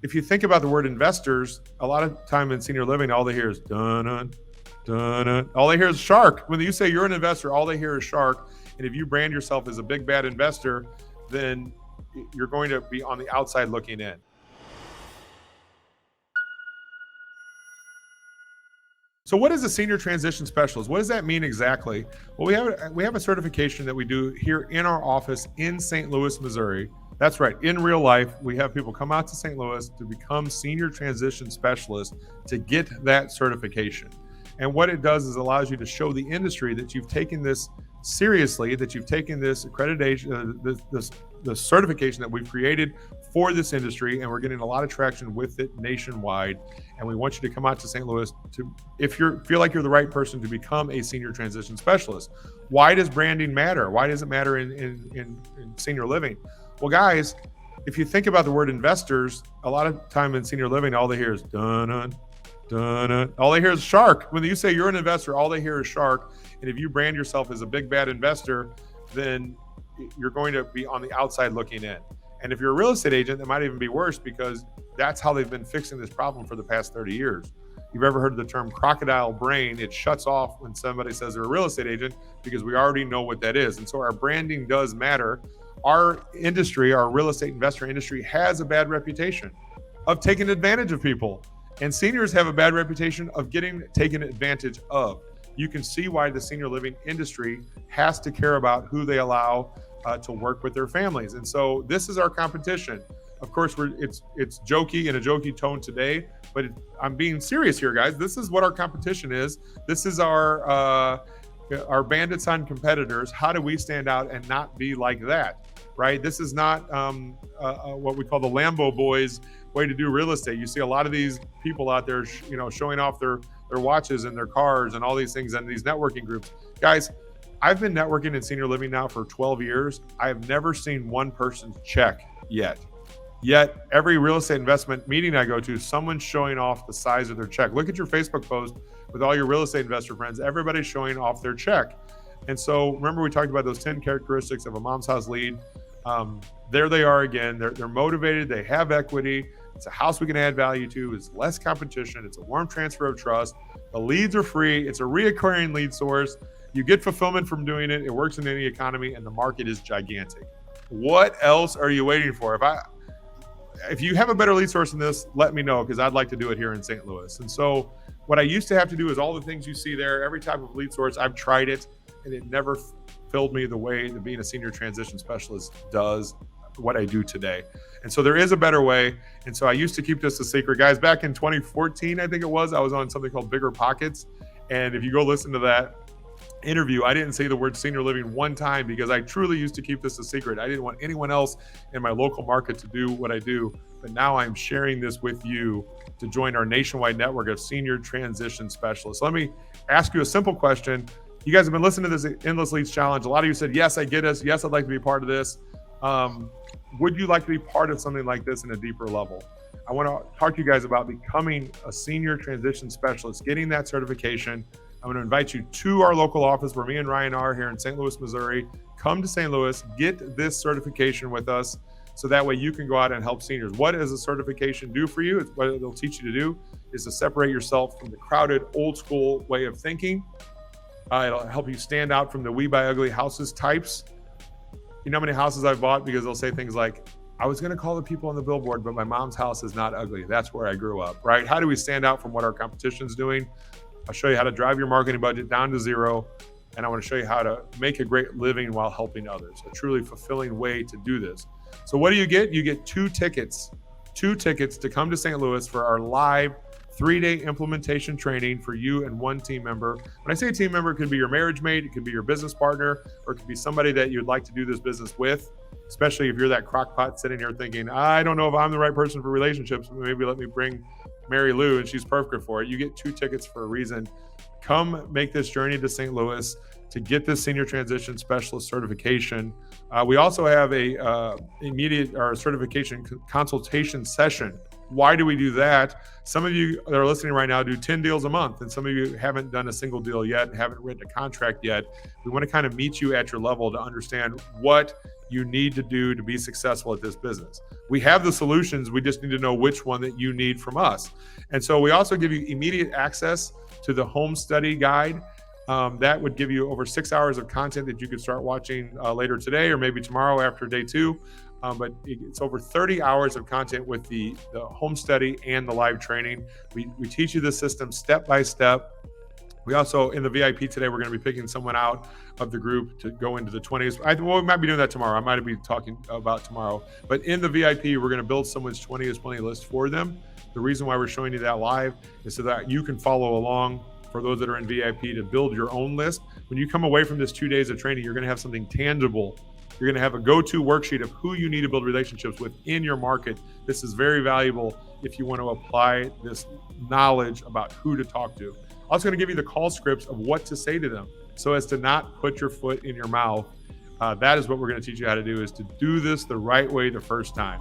If you think about the word investors, a lot of time in senior living, all they hear is dun dun dun. All they hear is shark. When you say you're an investor, all they hear is shark. And if you brand yourself as a big bad investor, then you're going to be on the outside looking in. So what is a senior transition specialist? What does that mean exactly? Well, we have a certification that we do here in our office in St. Louis, Missouri. That's right. In real life, we have people come out to St. Louis to become senior transition specialists to get that certification. And what it does is allows you to show the industry that you've taken this seriously, that you've taken this accreditation, the certification that we've created for this industry, and we're getting a lot of traction with it nationwide. And we want you to come out to St. Louis to, if you feel like you're the right person to become a senior transition specialist. Why does branding matter? Why does it matter in senior living? Well, guys, if you think about the word investors, a lot of time in senior living, all they hear is dun dun dun. All they hear is shark. When you say you're an investor, all they hear is shark. And if you brand yourself as a big bad investor, then you're going to be on the outside looking in. And if you're a real estate agent, it might even be worse, because that's how they've been fixing this problem for the past 30 years. You've ever heard of the term crocodile brain? It shuts off when somebody says they're a real estate agent, because we already know what that is. And so our branding does matter. Our industry, our real estate investor industry, has a bad reputation of taking advantage of people. And seniors have a bad reputation of getting taken advantage of. You can see why the senior living industry has to care about who they allow to work with their families. And so this is our competition. Of course, it's jokey in a jokey tone today, but I'm being serious here, guys. This is what our competition is. This is our bandits on competitors. How do we stand out and not be like that, right? This is not what we call the Lambo boys way to do real estate. You see a lot of these people out there, showing off their watches and their cars and all these things and these networking groups. Guys, I've been networking in senior living now for 12 years. I have never seen one person's check yet. Yet every real estate investment meeting I go to, someone's showing off the size of their check. Look at your Facebook post with all your real estate investor friends. Everybody's showing off their check. And so remember, we talked about those 10 characteristics of a mom's house lead. There they are again. They're motivated. They have equity. It's a house we can add value to. It's less competition. It's a warm transfer of trust. The leads are free. It's a reoccurring lead source. You get fulfillment from doing it. It works in any economy, and the market is gigantic. What else are you waiting for? If you have a better lead source than this, let me know, because I'd like to do it here in St. Louis. And so what I used to have to do is all the things you see there, every type of lead source, I've tried it, and it never filled me the way that being a senior transition specialist does what I do today. And so there is a better way. And so I used to keep this a secret. Guys, back in 2014, I think it was, I was on something called Bigger Pockets. And if you go listen to that interview, I didn't say the word senior living one time, because I truly used to keep this a secret. I didn't want anyone else in my local market to do what I do. But now I'm sharing this with you to join our nationwide network of senior transition specialists. Let me ask you a simple question. You guys have been listening to this Endless Leads Challenge. A lot of you said, yes, I get us. Yes, I'd like to be part of this. Would you like to be part of something like this in a deeper level? I want to talk to you guys about becoming a senior transition specialist, getting that certification. I'm going to invite you to our local office where me and Ryan are here in St. Louis, Missouri. Come to St. Louis, get this certification with us, so that way you can go out and help seniors. What does a certification do for you? It's what it'll teach you to do is to separate yourself from the crowded, old school way of thinking. It'll help you stand out from the we buy ugly houses types. You know how many houses I've bought because they'll say things like, I was going to call the people on the billboard, but my mom's house is not ugly. That's where I grew up, right? How do we stand out from what our competition's doing? I'll show you how to drive your marketing budget down to zero. And I want to show you how to make a great living while helping others. A truly fulfilling way to do this. So what do you get? You get two tickets to come to St. Louis for our live 3-day implementation training for you and one team member. When I say team member, it could be your marriage mate, it could be your business partner, or it could be somebody that you'd like to do this business with, especially if you're that crockpot sitting here thinking, I don't know if I'm the right person for relationships. Maybe let me bring Mary Lou and she's perfect for it. You get 2 tickets for a reason. Come make this journey to St. Louis to get this senior transition specialist certification. We also have a immediate certification consultation session Why do we do that? Some of you that are listening right now do 10 deals a month, and some of you haven't done a single deal yet, haven't written a contract yet. We want to kind of meet you at your level to understand what you need to do to be successful at this business. We have the solutions. We just need to know which one that you need from us. And so we also give you immediate access to the home study guide. That would give you over 6 hours of content that you could start watching later today or maybe tomorrow after day 2. But it's over 30 hours of content with the home study and the live training. We teach you the system step by step. We also, in the VIP today, we're going to be picking someone out of the group to go into the 20s. We might be doing that tomorrow. I might be talking about tomorrow. But in the VIP, we're going to build someone's 20 list for them. The reason why we're showing you that live is so that you can follow along. For those that are in VIP, to build your own list. When you come away from this 2 days of training, you're going to have something tangible. You're going to have a go-to worksheet of who you need to build relationships with in your market. This is very valuable if you want to apply this knowledge about who to talk to. Also going to give you the call scripts of what to say to them so as to not put your foot in your mouth. That is what we're going to teach you how to do, is to do this the right way the first time.